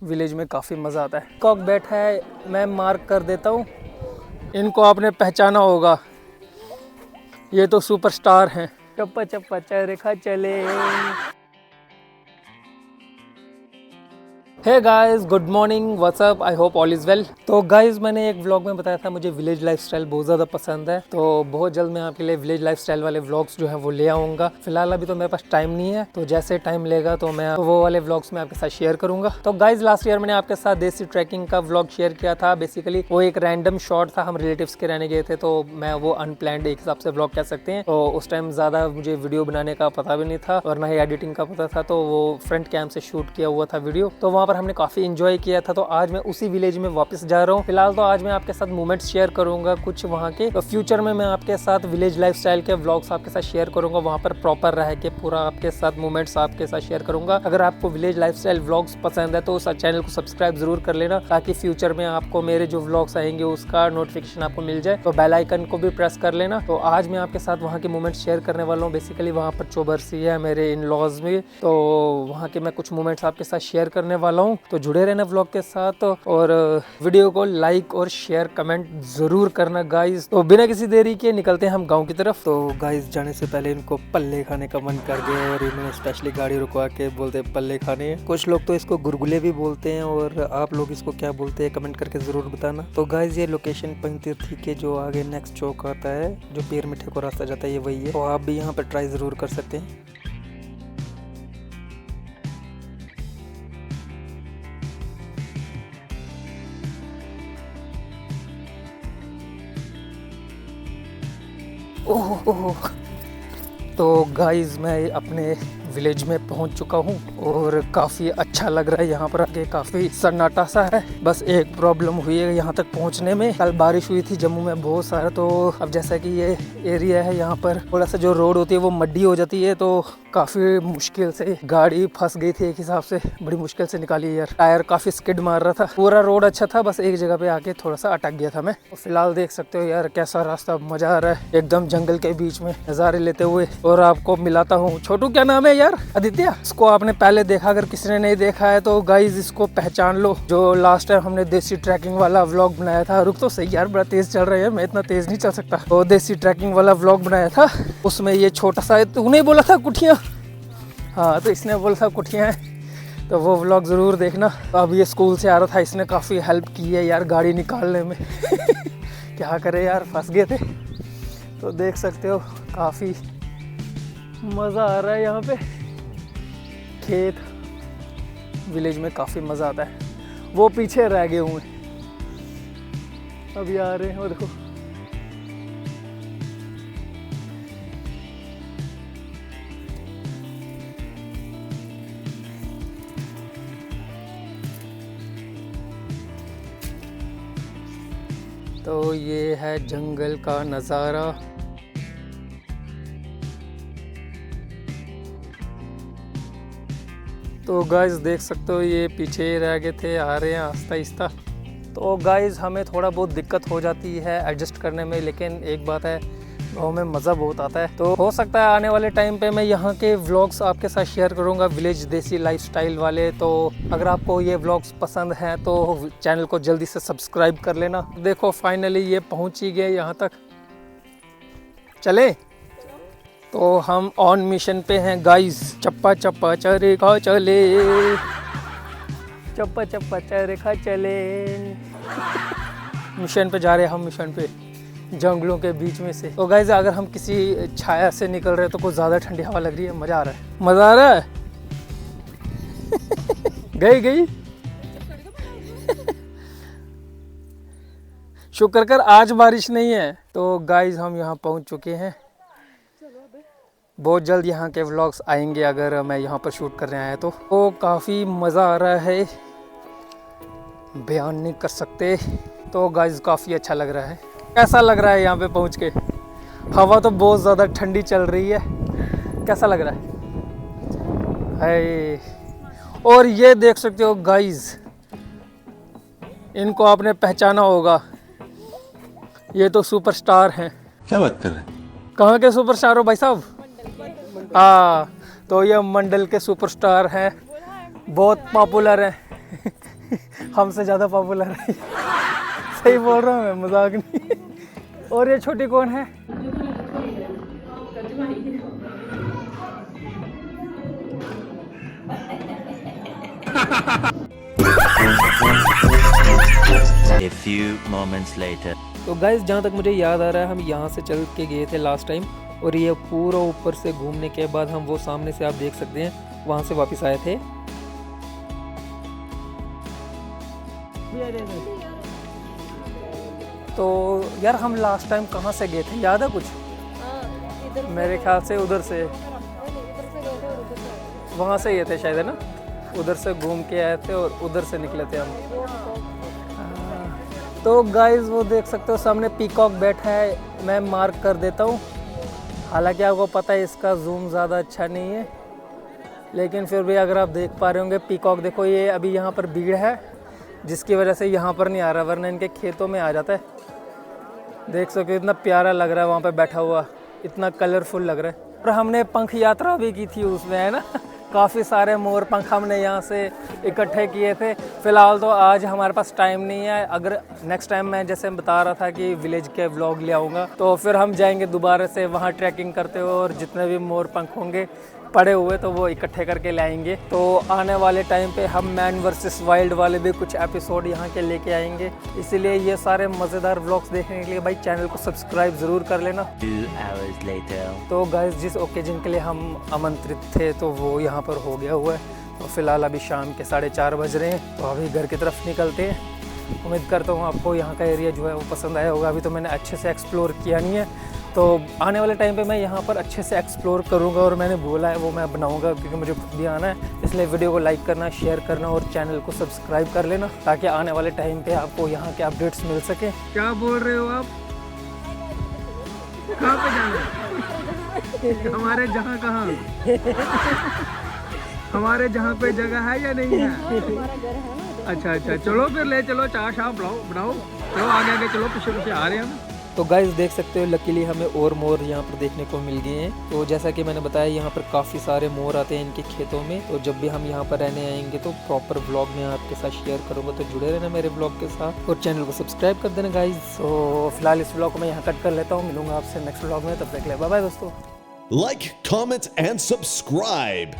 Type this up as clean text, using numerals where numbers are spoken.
Village में काफ़ी मज़ा आता है। कॉक बैठा है, मैं मार्क कर देता हूँ। इनको आपने पहचाना होगा, ये तो सुपरस्टार हैं। चप्पा चप्पा चरखा चले। Hey guys, good morning, what's up, I hope all is well. तो गाइस, मैंने एक व्लॉग में बताया था मुझे विलेज लाइफस्टाइल बहुत ज़्यादा पसंद है, तो बहुत जल्द मैं आपके लिए विलेज लाइफस्टाइल वाले व्लॉग्स जो है वो ले आऊँगा। फिलहाल अभी तो मेरे पास टाइम नहीं है, तो जैसे टाइम लेगा तो मैं वो वाले व्लॉग्स में आपके साथ शेयर करूँगा। तो गाइज, लास्ट ईयर मैंने आपके साथ देसी ट्रैकिंग का व्लॉग शेयर किया था। बेसिकली वो एक रैंडम शॉट था, हम रिलेटिव्स के रहने गए थे, तो मैं वो अनप्लैंड एक हिसाब से व्लॉग कह सकते हैं। तो उस टाइम ज़्यादा मुझे वीडियो बनाने का पता भी नहीं था और ना ही एडिटिंग का पता था, तो वो फ्रंट कैम से शूट किया हुआ था वीडियो। तो वहाँ पर हमने काफ़ी इंजॉय किया था। तो आज मैं उसी विलेज में वापस जा रहा हूँ। फिलहाल तो आज मैं आपके साथ मोमेंट्स शेयर करूंगा कुछ वहाँ के, तो फ्यूचर में मैं आपके साथ विलेज लाइफस्टाइल के व्लॉग्स आपके साथ शेयर करूंगा, वहाँ पर प्रॉपर रह के पूरा आपके साथ मोमेंट्स आपके साथ शेयर करूंगा। अगर आपको विलेज लाइफस्टाइल व्लॉग्स पसंद है तो उस चैनल को सब्सक्राइब जरूर कर लेना, ताकि फ्यूचर में आपको मेरे जो व्लॉग्स आएंगे उसका नोटिफिकेशन आपको मिल जाए। तो बेल आइकन को भी प्रेस कर लेना। तो आज मैं आपके साथ वहाँ के मोमेंट्स शेयर करने वाला हूँ। बेसिकली वहाँ पर चौबरसी है मेरे इन लॉज में, तो वहाँ के मैं कुछ मोमेंट्स आपके साथ शेयर करने वाला हूँ। तो जुड़े रहना व्लॉग के साथ और वीडियो को लाइक और शेयर कमेंट जरूर करना गाइस। तो बिना किसी देरी के निकलते हैं हम गांव की तरफ। तो गाइस, जाने से पहले इनको पल्ले खाने का मन कर गया और इन्होंने स्पेशली गाड़ी रुकवा के बोलते पल्ले खाने हैं। कुछ लोग तो इसको गुरगुले भी बोलते हैं, और आप लोग इसको क्या बोलते हैं कमेंट करके जरूर बताना। तो गाइस, ये लोकेशन पंचतीर्थी के जो आगे नेक्स्ट चौक आता है, जो पीर मिठे को रास्ता जाता है, ये वही है। तो आप भी यहाँ पर ट्राई जरूर कर सकते हैं। ओह, तो गाइस, मैं अपने विलेज में पहुंच चुका हूं और काफ़ी अच्छा लग रहा है। यहाँ पर आके काफ़ी सन्नाटा सा है। बस एक प्रॉब्लम हुई है यहाँ तक पहुँचने में। कल बारिश हुई थी जम्मू में बहुत सारा, तो अब जैसा कि ये एरिया है यहाँ पर थोड़ा सा जो रोड होती है वो मड्डी हो जाती है, तो काफ़ी मुश्किल से गाड़ी फंस गई थी। एक हिसाब से बड़ी मुश्किल से निकाली यार, टायर काफ़ी स्किड मार रहा था। पूरा रोड अच्छा था, बस एक जगह पे आके थोड़ा सा अटक गया था मैं। तो फिलहाल देख सकते हो यार कैसा रास्ता, मजा आ रहा है एकदम जंगल के बीच में नज़ारे लेते हुए। और आपको मिलाता हूँ छोटू, क्या नाम है यार, आदित्य। इसको आपने पहले देखा, अगर किसी ने नहीं देखा है तो गाइज इसको पहचान लो। जो लास्ट टाइम हमने देसी ट्रैकिंग वाला व्लॉग बनाया था, रुक तो सही यार, बड़ा तेज चल रहा है, मैं इतना तेज नहीं चल सकता। तो देसी ट्रैकिंग वाला व्लॉग बनाया था, उसमें ये छोटा सा, तूने बोला था कुठियाँ, हाँ तो इसने बोला था कुठियाँ हैं, तो वो व्लॉग ज़रूर देखना। तो अब ये स्कूल से आ रहा था, इसने काफ़ी हेल्प की है यार गाड़ी निकालने में क्या करे यार, फंस गए थे। तो देख सकते हो काफ़ी मज़ा आ रहा है यहाँ पे। खेत विलेज में काफ़ी मज़ा आता है। वो पीछे रह गए हुए, अभी आ रहे हैं, वो देखो। तो ये है जंगल का नज़ारा। तो गाइस देख सकते हो ये पीछे रह गए थे, आ रहे हैं आहिस्ता आहिस्ता। तो गाइस, हमें थोड़ा बहुत दिक्कत हो जाती है एडजस्ट करने में, लेकिन एक बात है, गाँव में मज़ा बहुत आता है। तो हो सकता है आने वाले टाइम पे मैं यहाँ के व्लॉग्स आपके साथ शेयर करूँगा, विलेज देसी लाइफस्टाइल वाले। तो अगर आपको ये व्लॉग्स पसंद हैं तो चैनल को जल्दी से सब्सक्राइब कर लेना। देखो फाइनली ये पहुँच ही गए यहाँ तक। चले तो हम ऑन मिशन पे हैं गाइस। चप्पा चप्पा चरखा चले, चप्पा चप्पा चरखा चले। मिशन पे जा रहे हैं हम, मिशन पे जंगलों के बीच में से। तो गाइस, अगर हम किसी छाया से निकल रहे हैं तो कुछ ज़्यादा ठंडी हवा लग रही है, मज़ा आ रहा है, मज़ा आ रहा है गई शुक्र कर आज बारिश नहीं है। तो गाइस, हम यहाँ पहुँच चुके हैं। बहुत जल्द यहाँ के व्लॉग्स आएंगे अगर मैं यहाँ पर शूट करने आया तो काफ़ी मज़ा आ रहा है, बयान नहीं कर सकते। तो गाइस, काफ़ी अच्छा लग रहा है। कैसा लग रहा है यहाँ पे पहुँच के? हवा तो बहुत ज़्यादा ठंडी चल रही है, कैसा लग रहा है? और ये देख सकते हो गाइस, इनको आपने पहचाना होगा, ये तो सुपरस्टार हैं। क्या बात कर रहे हैं? कहाँ के सुपरस्टार हो भाई साहब? हाँ, तो ये मंडल के सुपरस्टार हैं, बहुत पॉपुलर हैं हमसे ज़्यादा पॉपुलर है। सही बोल रहा हूँ मैं, मजाक नहीं। और ये छोटी कौन है? A few moments later. तो गाइस जहाँ तक मुझे याद आ रहा है हम यहाँ से चल के गए थे लास्ट टाइम, और ये पूरा ऊपर से घूमने के बाद हम वो सामने से आप देख सकते हैं वहाँ से वापस आए थे। तो यार हम लास्ट टाइम कहाँ से गए थे, याद है कुछ? मेरे ख्याल से उधर से, वहाँ से ये थे शायद, है ना? उधर से घूम के आए थे और उधर से निकले थे हम। तो गाइस वो देख सकते हो सामने पीकॉक बैठा है, मैं मार्क कर देता हूँ। हालांकि आपको पता है इसका जूम ज़्यादा अच्छा नहीं है, लेकिन फिर भी अगर आप देख पा रहे होंगे पीकॉक, देखो ये अभी यहाँ पर भीड़ है जिसकी वजह से यहाँ पर नहीं आ रहा, वरना इनके खेतों में आ जाता है। देख सकते हो इतना प्यारा लग रहा है वहाँ पे बैठा हुआ, इतना कलरफुल लग रहा है। और हमने पंख यात्रा भी की थी उसमें, है ना? काफ़ी सारे मोर पंख हमने यहाँ से इकट्ठे किए थे। फ़िलहाल तो आज हमारे पास टाइम नहीं है, अगर नेक्स्ट टाइम मैं जैसे बता रहा था कि विलेज के व्लॉग ले आऊँगा तो फिर हम जाएंगे दोबारा से वहाँ ट्रैकिंग करते हुए, और जितने भी मोर पंख होंगे पड़े हुए तो वो इकट्ठे करके लाएंगे। तो आने वाले टाइम पे हम मैन वर्सेस वाइल्ड वाले भी कुछ एपिसोड यहाँ के लेके आएंगे, इसीलिए ये सारे मज़ेदार व्लॉग्स देखने के लिए भाई चैनल को सब्सक्राइब ज़रूर कर लेना। 2 hours later. तो गाइस जिस ओकेजन के लिए हम आमंत्रित थे तो वो यहाँ पर हो गया हुआ है। तो फिलहाल अभी शाम के 4:30 बज रहे हैं, तो अभी घर की तरफ निकलते हैं। उम्मीद करता हूँ आपको यहाँ का एरिया जो है वो पसंद आया होगा। अभी तो मैंने अच्छे से एक्सप्लोर किया नहीं है, तो आने वाले टाइम पे मैं यहाँ पर अच्छे से एक्सप्लोर करूँगा, और मैंने बोला है वो मैं बनाऊँगा क्योंकि मुझे खुद भी आना है। इसलिए वीडियो को लाइक करना, शेयर करना और चैनल को सब्सक्राइब कर लेना, ताकि आने वाले टाइम पे आपको यहाँ के अपडेट्स मिल सके। क्या बोल रहे हो आप? कहाँ पे जाना? हमारे जहाँ कहाँ? हमारे जहाँ पे जगह है या नहीं है? अच्छा अच्छा, चलो फिर ले चलो, चाय शाह बनाओ, चलो आगे आगे चलो, पीछे पीछे आ रहे हैं हम। तो गाइस देख सकते हो लकीली हमें और मोर यहाँ पर देखने को मिल गए हैं। तो जैसा कि मैंने बताया यहाँ पर काफ़ी सारे मोर आते हैं इनके खेतों में, तो जब भी हम यहाँ पर रहने आएंगे तो प्रॉपर व्लॉग में आपके साथ शेयर करूँगा, तो जुड़े रहना मेरे व्लॉग के साथ और चैनल को सब्सक्राइब कर देना गाइस। तो फिलहाल इस व्लॉग को मैं यहाँ कट कर लेता हूँ, मिलूंगा आपसे नेक्स्ट व्लॉग में, तब तक ले बाय बाय दोस्तों। Like, comment, and subscribe.